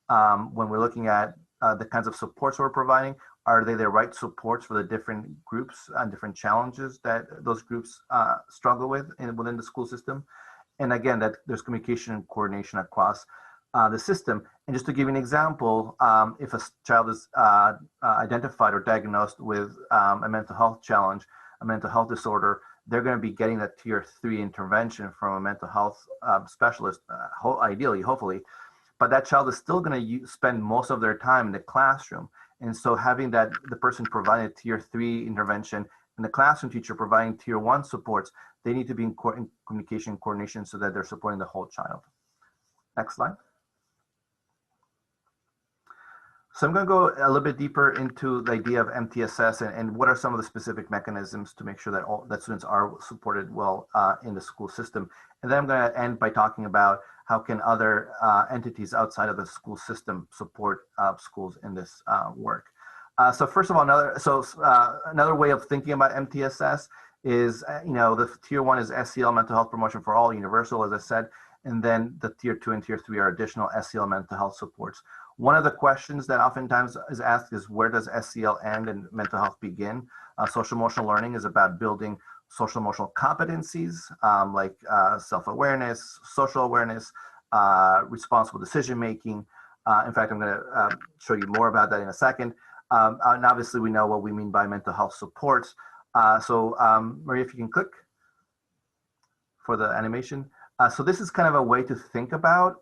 When we're looking at the kinds of supports we're providing, are they the right supports for the different groups and different challenges that those groups struggle with within the school system? And again, that there's communication and coordination across the system. And just to give you an example, if a child is identified or diagnosed with a mental health challenge, a mental health disorder, they're going to be getting that tier 3 intervention from a mental health specialist, ideally, hopefully. But that child is still going to spend most of their time in the classroom. And so having that, the person providing a tier 3 intervention and the classroom teacher providing tier 1 supports, they need to be in communication and coordination so that they're supporting the whole child. Next slide. So I'm going to go a little bit deeper into the idea of MTSS and what are some of the specific mechanisms to make sure that students are supported well in the school system. And then I'm going to end by talking about how can other entities outside of the school system support schools in this work. So first of all, another way of thinking about MTSS is, the tier 1 is SEL, mental health promotion for all, universal, as I said, and then the tier 2 and tier 3 are additional SEL mental health supports. One of the questions that oftentimes is asked is, where does SEL end and mental health begin? Social emotional learning is about building social emotional competencies like self-awareness, social awareness, responsible decision-making. In fact, I'm going to show you more about that in a second. And obviously, we know what we mean by mental health supports. Maria, if you can click for the animation. So this is kind of a way to think about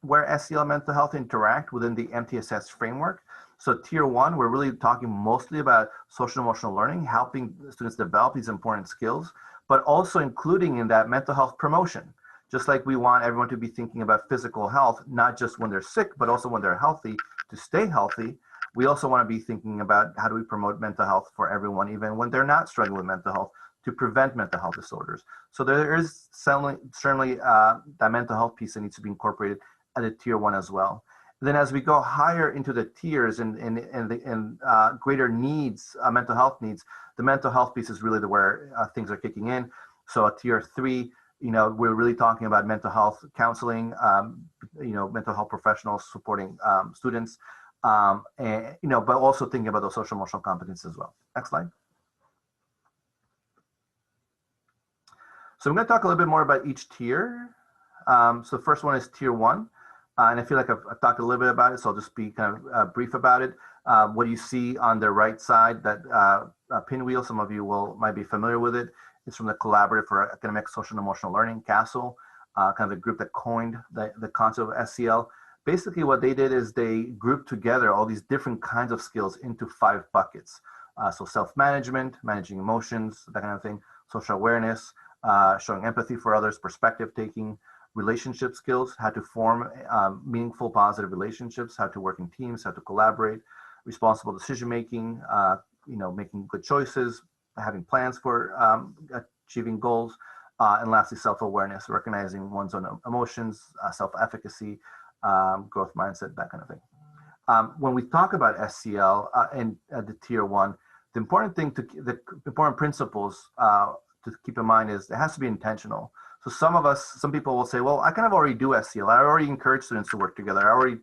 where SEL mental health interact within the MTSS framework. So tier 1, we're really talking mostly about social emotional learning, helping students develop these important skills, but also including in that mental health promotion. Just like we want everyone to be thinking about physical health, not just when they're sick, but also when they're healthy, to stay healthy. We also want to be thinking about how do we promote mental health for everyone, even when they're not struggling with mental health, to prevent mental health disorders. So there is certainly that mental health piece that needs to be incorporated at a tier 1 as well. And then as we go higher into the tiers and greater needs, mental health needs, the mental health piece is really where things are kicking in. So at tier 3, we're really talking about mental health counseling, mental health professionals supporting students, but also thinking about those social emotional competence as well. Next slide. So I'm going to talk a little bit more about each tier. So the first one is tier 1. And I feel like I've talked a little bit about it, so I'll just be kind of brief about it. What you see on the right side, that pinwheel, some of you might be familiar with it. It's from the Collaborative for Academic Social and Emotional Learning, CASEL, kind of the group that coined the concept of SEL. Basically what they did is they grouped together all these different kinds of skills into 5 buckets. So self-management, managing emotions, that kind of thing, social awareness, showing empathy for others, perspective taking, relationship skills, how to form meaningful, positive relationships, how to work in teams, how to collaborate, responsible decision making, making good choices, having plans for achieving goals, and lastly, self-awareness, recognizing one's own emotions, self-efficacy, growth mindset, that kind of thing. When we talk about SEL and the tier 1, the important principles to keep in mind is it has to be intentional. So some people will say, well, I kind of already do SEL. I already encourage students to work together. I already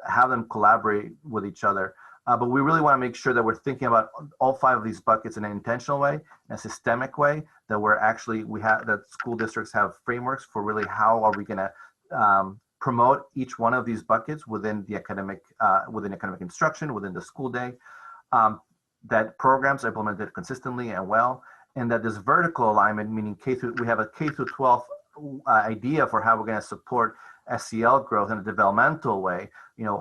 have them collaborate with each other. But we really want to make sure that we're thinking about all 5 of these buckets in an intentional way, in a systemic way, that that school districts have frameworks for really how are we going to promote each one of these buckets within the academic instruction, within the school day, that programs are implemented consistently and well, and that this vertical alignment, meaning we have a K through 12 idea for how we're going to support SEL growth in a developmental way.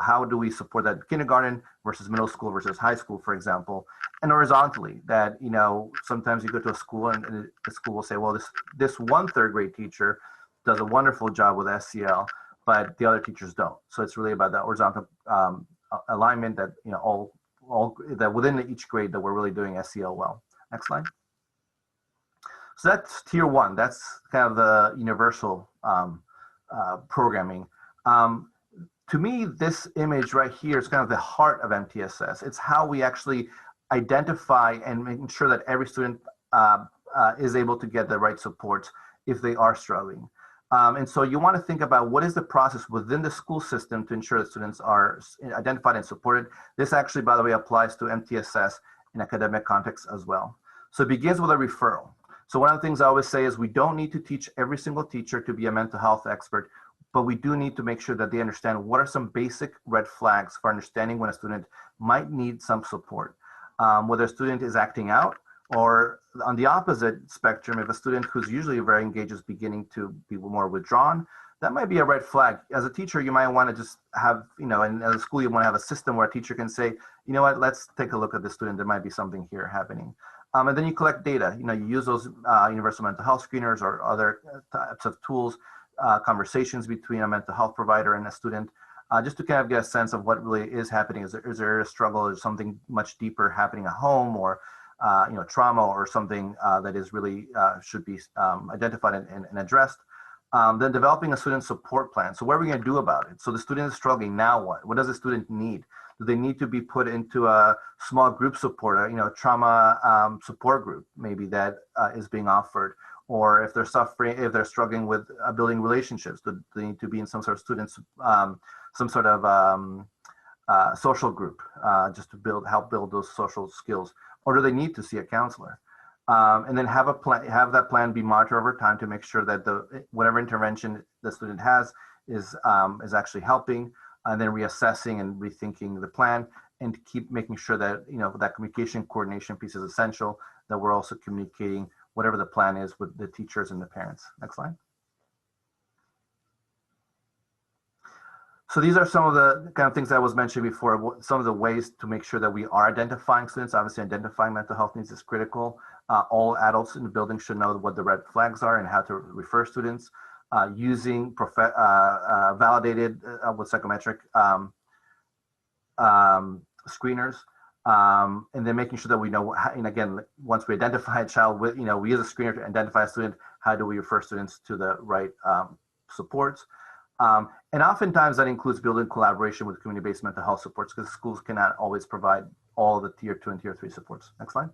How do we support that kindergarten versus middle school versus high school, for example, and horizontally that, sometimes you go to a school and the school will say, well, this one 3rd grade teacher does a wonderful job with SEL, but the other teachers don't. So it's really about that horizontal alignment that, all that within each grade that we're really doing SEL well. Next slide. So that's tier 1. That's kind of the universal programming. to me, this image right here is kind of the heart of MTSS. It's how we actually identify and making sure that every student is able to get the right supports if they are struggling. And so you want to think about what is the process within the school system to ensure that students are identified and supported. This actually, by the way, applies to MTSS in academic context as well. So it begins with a referral. So one of the things I always say is we don't need to teach every single teacher to be a mental health expert, but we do need to make sure that they understand what are some basic red flags for understanding when a student might need some support. Whether a student is acting out, or on the opposite spectrum, if a student who's usually very engaged is beginning to be more withdrawn, that might be a red flag. As a teacher, you might want to just have, and as a school, you want to have a system where a teacher can say, you know what, let's take a look at the student. There might be something here happening. And then you collect data. You use those universal mental health screeners or other types of tools, conversations between a mental health provider and a student, just to kind of get a sense of what really is happening. Is there a struggle? Is something much deeper happening at home, or trauma, or something that is really should be identified and addressed? Then developing a student support plan. So what are we going to do about it? So the student is struggling. Now what? What does the student need? Do they need to be put into a small group support, trauma support group maybe that is being offered? Or if they're struggling with building relationships, do they need to be in some sort of students, some sort of social group, just to help build those social skills? Or do they need to see a counselor? And then have that plan be monitored over time to make sure that whatever intervention the student has is actually helping, and then reassessing and rethinking the plan, and keep making sure that that communication coordination piece is essential, that we're also communicating whatever the plan is with the teachers and the parents. Next slide. So these are some of the kind of things I was mentioning before, some of the ways to make sure that we are identifying students. Obviously, identifying mental health needs is critical. All adults in the building should know what the red flags are and how to refer students. Using validated with psychometric screeners, and then making sure that we know, and again, once we identify a child with, we use a screener to identify a student, how do we refer students to the right supports? And oftentimes that includes building collaboration with community-based mental health supports, because schools cannot always provide all the tier 2 and tier 3 supports. Next slide.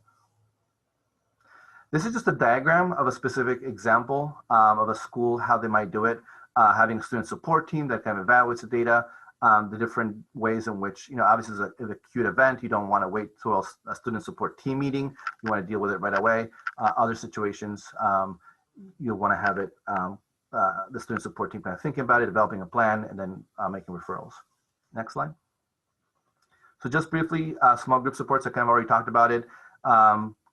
This is just a diagram of a specific example of a school, how they might do it, having a student support team that kind of evaluates the data, the different ways in which, obviously it's an acute event. You don't want to wait till a student support team meeting. You want to deal with it right away. Other situations, you'll want to have it, the student support team kind of thinking about it, developing a plan, and then making referrals. Next slide. So just briefly, small group supports, I kind of already talked about it.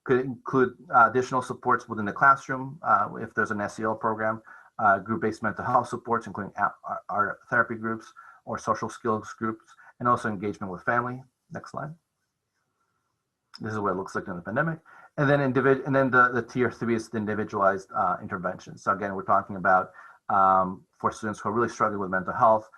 Could include additional supports within the classroom if there's an SEL program, group-based mental health supports, including art therapy groups or social skills groups, and also engagement with family. Next slide. This is what it looks like in the pandemic. And then the tier 3 is the individualized interventions. So again, we're talking about for students who are really struggling with mental health,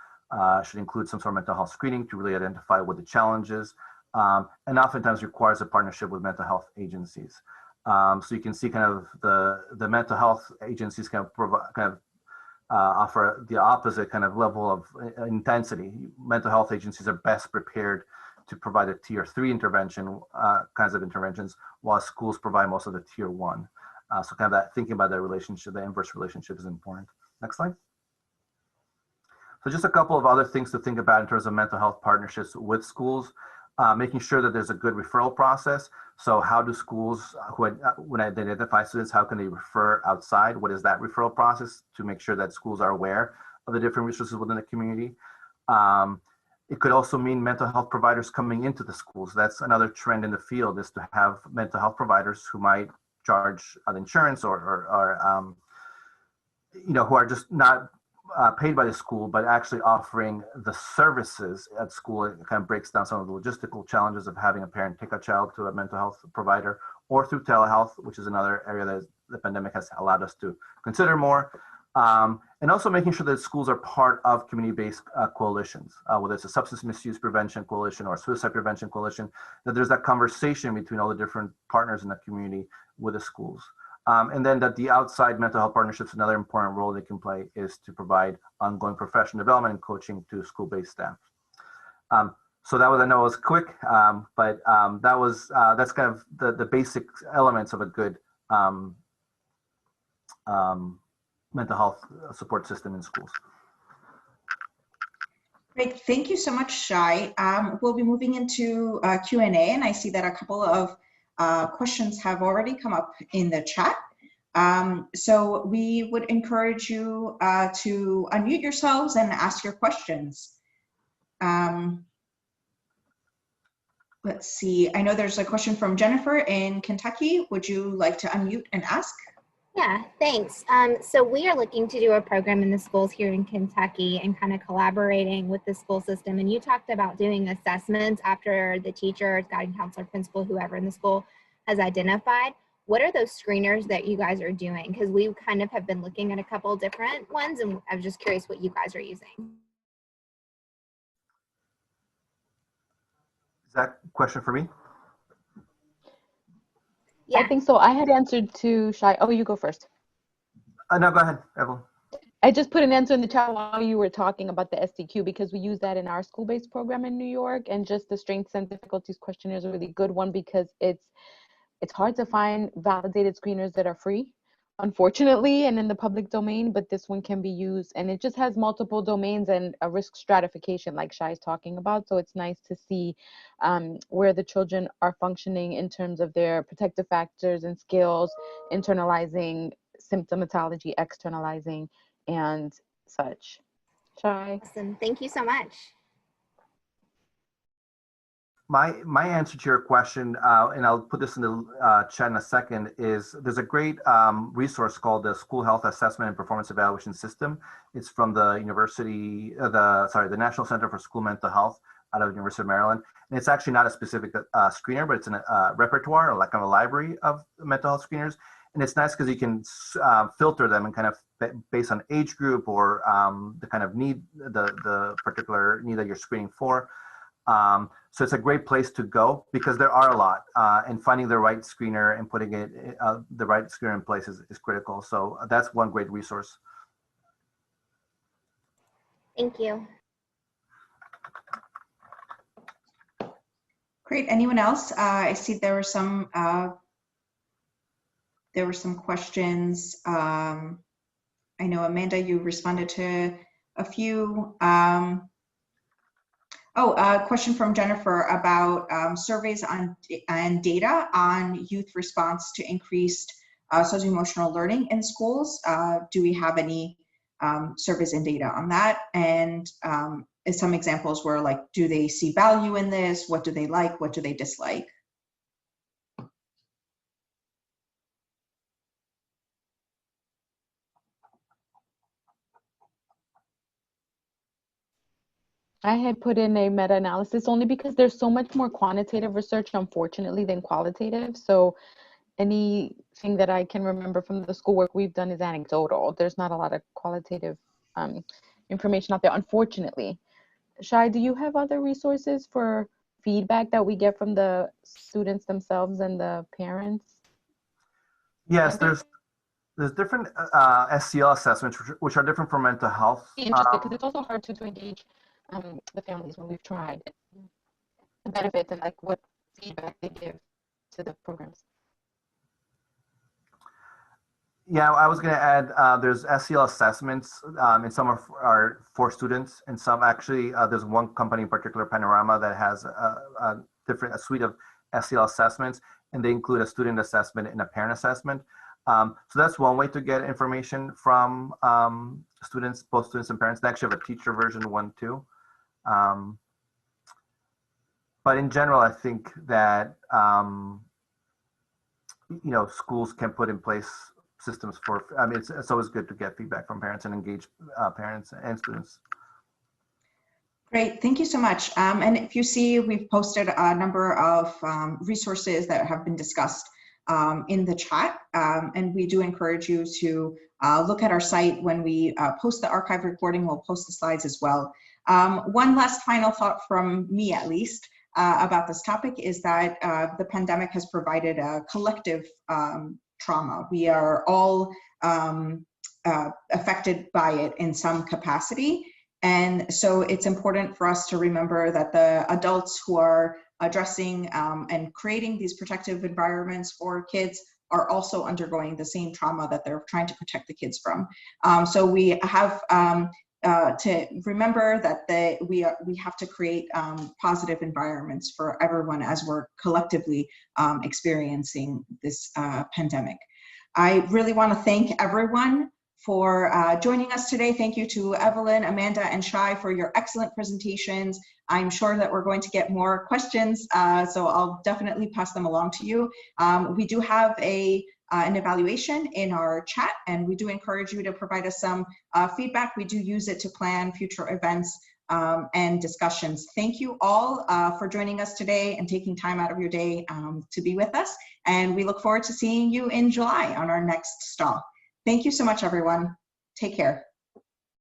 should include some sort of mental health screening to really identify what the challenge is. And oftentimes requires a partnership with mental health agencies. So you can see kind of the mental health agencies kind of offer the opposite kind of level of intensity. Mental health agencies are best prepared to provide a tier 3 intervention, kinds of interventions, while schools provide most of the tier 1. So kind of that thinking about that relationship, the inverse relationship is important. Next slide. So just a couple of other things to think about in terms of mental health partnerships with schools. Making sure that there's a good referral process. So how do schools, when they identify students, how can they refer outside? What is that referral process to make sure that schools are aware of the different resources within the community? It could also mean mental health providers coming into the schools. That's another trend in the field, is to have mental health providers who might charge insurance or who are just not paid by the school, but actually offering the services at school. It kind of breaks down some of the logistical challenges of having a parent take a child to a mental health provider, or through telehealth, which is another area that the pandemic has allowed us to consider more. And also making sure that schools are part of community-based coalitions, whether it's a substance misuse prevention coalition or a suicide prevention coalition, that there's that conversation between all the different partners in the community with the schools. And then that the outside mental health partnerships, another important role they can play is to provide ongoing professional development and coaching to school-based staff. So that was, I know it was quick, but that's kind of the basic elements of a good mental health support system in schools. Great, thank you so much, Shai. We'll be moving into Q&A, and I see that a couple of questions have already come up in the chat. So we would encourage you to unmute yourselves and ask your questions. Let's see, I know there's a question from Jennifer in Kentucky. Would you like to unmute and ask? Yeah, thanks. So we are looking to do a program in the schools here in Kentucky and kind of collaborating with the school system. And you talked about doing assessments after the teacher, guiding counselor, principal, whoever in the school has identified. What are those screeners that you guys are doing? Because we kind of have been looking at a couple different ones, and I was just curious what you guys are using. Is that a question for me? Yeah. I think so. I had answered to Shai. Oh, you go first. No, go ahead, Evelyn. I just put an answer in the chat while you were talking about the STQ because we use that in our school-based program in New York, and just the strengths and difficulties questionnaire is a really good one because it's hard to find validated screeners that are free, unfortunately, and in the public domain, but this one can be used, and it just has multiple domains and a risk stratification like Shai is talking about. So it's nice to see where the children are functioning in terms of their protective factors and skills, internalizing symptomatology, externalizing, and such. Shai? Awesome. Thank you so much. My answer to your question, and I'll put this in the chat in a second, is there's a great resource called the School Health Assessment and Performance Evaluation System. It's from the the National Center for School Mental Health out of the University of Maryland. And it's actually not a specific screener, but it's a repertoire, or like a library of mental health screeners. And it's nice because you can filter them and kind of based on age group or the kind of need, the particular need that you're screening for. So it's a great place to go because there are a lot, and finding the right screener and putting the right screener in place is critical. So that's one great resource. Thank you. Great. Anyone else? I see there were some questions. I know Amanda, you responded to a few. A question from Jennifer about surveys and data on youth response to increased socio-emotional learning in schools. Do we have any surveys and data on that? And some examples were like, do they see value in this? What do they like? What do they dislike? I had put in a meta-analysis only because there's so much more quantitative research, unfortunately, than qualitative. So anything that I can remember from the schoolwork we've done is anecdotal. There's not a lot of qualitative information out there, unfortunately. Shai, do you have other resources for feedback that we get from the students themselves and the parents? Yes, there's different SEL assessments which are different from mental health. Interesting, because it's also hard to engage the families when we've tried the benefits and like what feedback they give to the programs. Yeah, I was going to add, there's SEL assessments, and some are for students, and some actually, there's one company in particular, Panorama, that has a suite of SEL assessments, and they include a student assessment and a parent assessment. So that's one way to get information from students, both students and parents. They actually have a teacher version one too. But in general, I think that schools can put in place systems for. I mean, it's always good to get feedback from parents and engage parents and students. Great, thank you so much. And if you see, we've posted a number of resources that have been discussed in the chat, and we do encourage you to look at our site. When we post the archive recording, we'll post the slides as well. One last final thought from me, at least, about this topic is that the pandemic has provided a collective trauma. We are all affected by it in some capacity. And so it's important for us to remember that the adults who are addressing and creating these protective environments for kids are also undergoing the same trauma that they're trying to protect the kids from. So we have to remember that we have to create positive environments for everyone as we're collectively experiencing this pandemic. I really want to thank everyone for joining us today. Thank you to Evelyn, Amanda, and Shai for your excellent presentations. I'm sure that we're going to get more questions, so I'll definitely pass them along to you. We do have an evaluation in our chat, and we do encourage you to provide us some feedback. We do use it to plan future events and discussions. Thank you all for joining us today and taking time out of your day to be with us. And we look forward to seeing you in July on our next STAW. Thank you so much, everyone. Take care.